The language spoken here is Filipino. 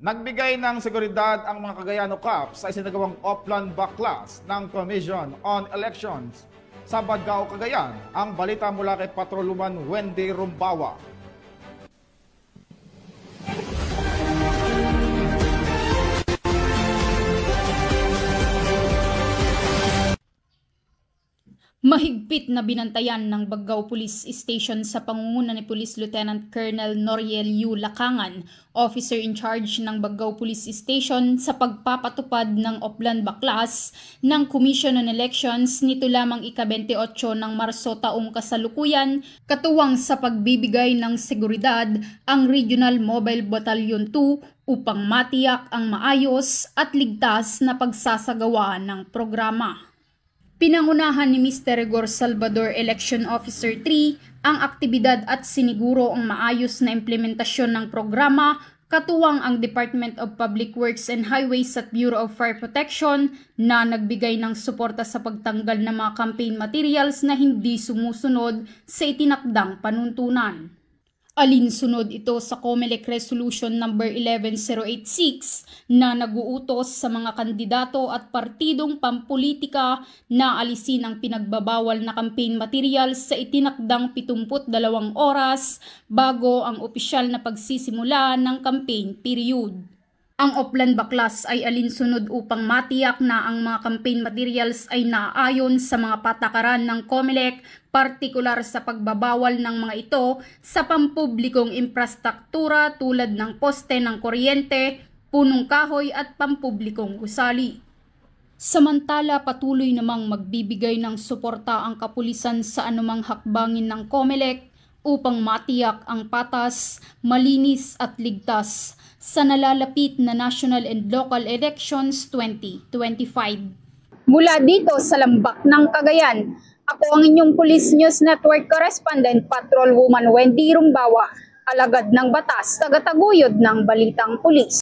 Nagbigay ng seguridad ang mga Cagayano Cup sa isinagawang Oplan Baklas ng Commission on Elections sa Badgao, Cagayan. Ang balita mula kay Patrolwoman Wendy Rumbawa. Mahigpit na binantayan ng Badgao Police Station sa pangunguna ni Police Lieutenant Colonel Noriel U. Lacangan, officer in charge ng Badgao Police Station sa pagpapatupad ng Oplan Baklas ng Commission on Elections nito lamang ika-28 ng Marso taong kasalukuyan, katuwang sa pagbibigay ng seguridad ang Regional Mobile Battalion 2 upang matiyak ang maayos at ligtas na pagsasagawa ng programa. Pinangunahan ni Mr. Rigor Salvador Election Officer 3 ang aktibidad at siniguro ang maayos na implementasyon ng programa, katuwang ang Department of Public Works and Highways at Bureau of Fire Protection na nagbigay ng suporta sa pagtanggal ng mga campaign materials na hindi sumusunod sa itinakdang panuntunan. Alinsunod ito sa COMELEC Resolution No. 11086 na naguutos sa mga kandidato at partidong pampolitika na alisin ang pinagbabawal na campaign materials sa itinakdang 72 oras bago ang opisyal na pagsisimula ng campaign period. Ang Oplan Baklas ay alinsunod upang matiyak na ang mga campaign materials ay naaayon sa mga patakaran ng COMELEC, partikular sa pagbabawal ng mga ito sa pampublikong infrastruktura tulad ng poste ng kuryente, punong kahoy at pampublikong gusali. Samantala, patuloy namang magbibigay ng suporta ang kapulisan sa anumang hakbangin ng COMELEC upang matiyak ang patas, malinis at ligtas sa nalalapit na national and local elections 2025. Mula dito sa Lambak ng Cagayan, ako ang inyong Police News Network Correspondent, Patrolwoman Wendy Rumbawa, alagad ng batas, tagataguyod ng balitang pulis.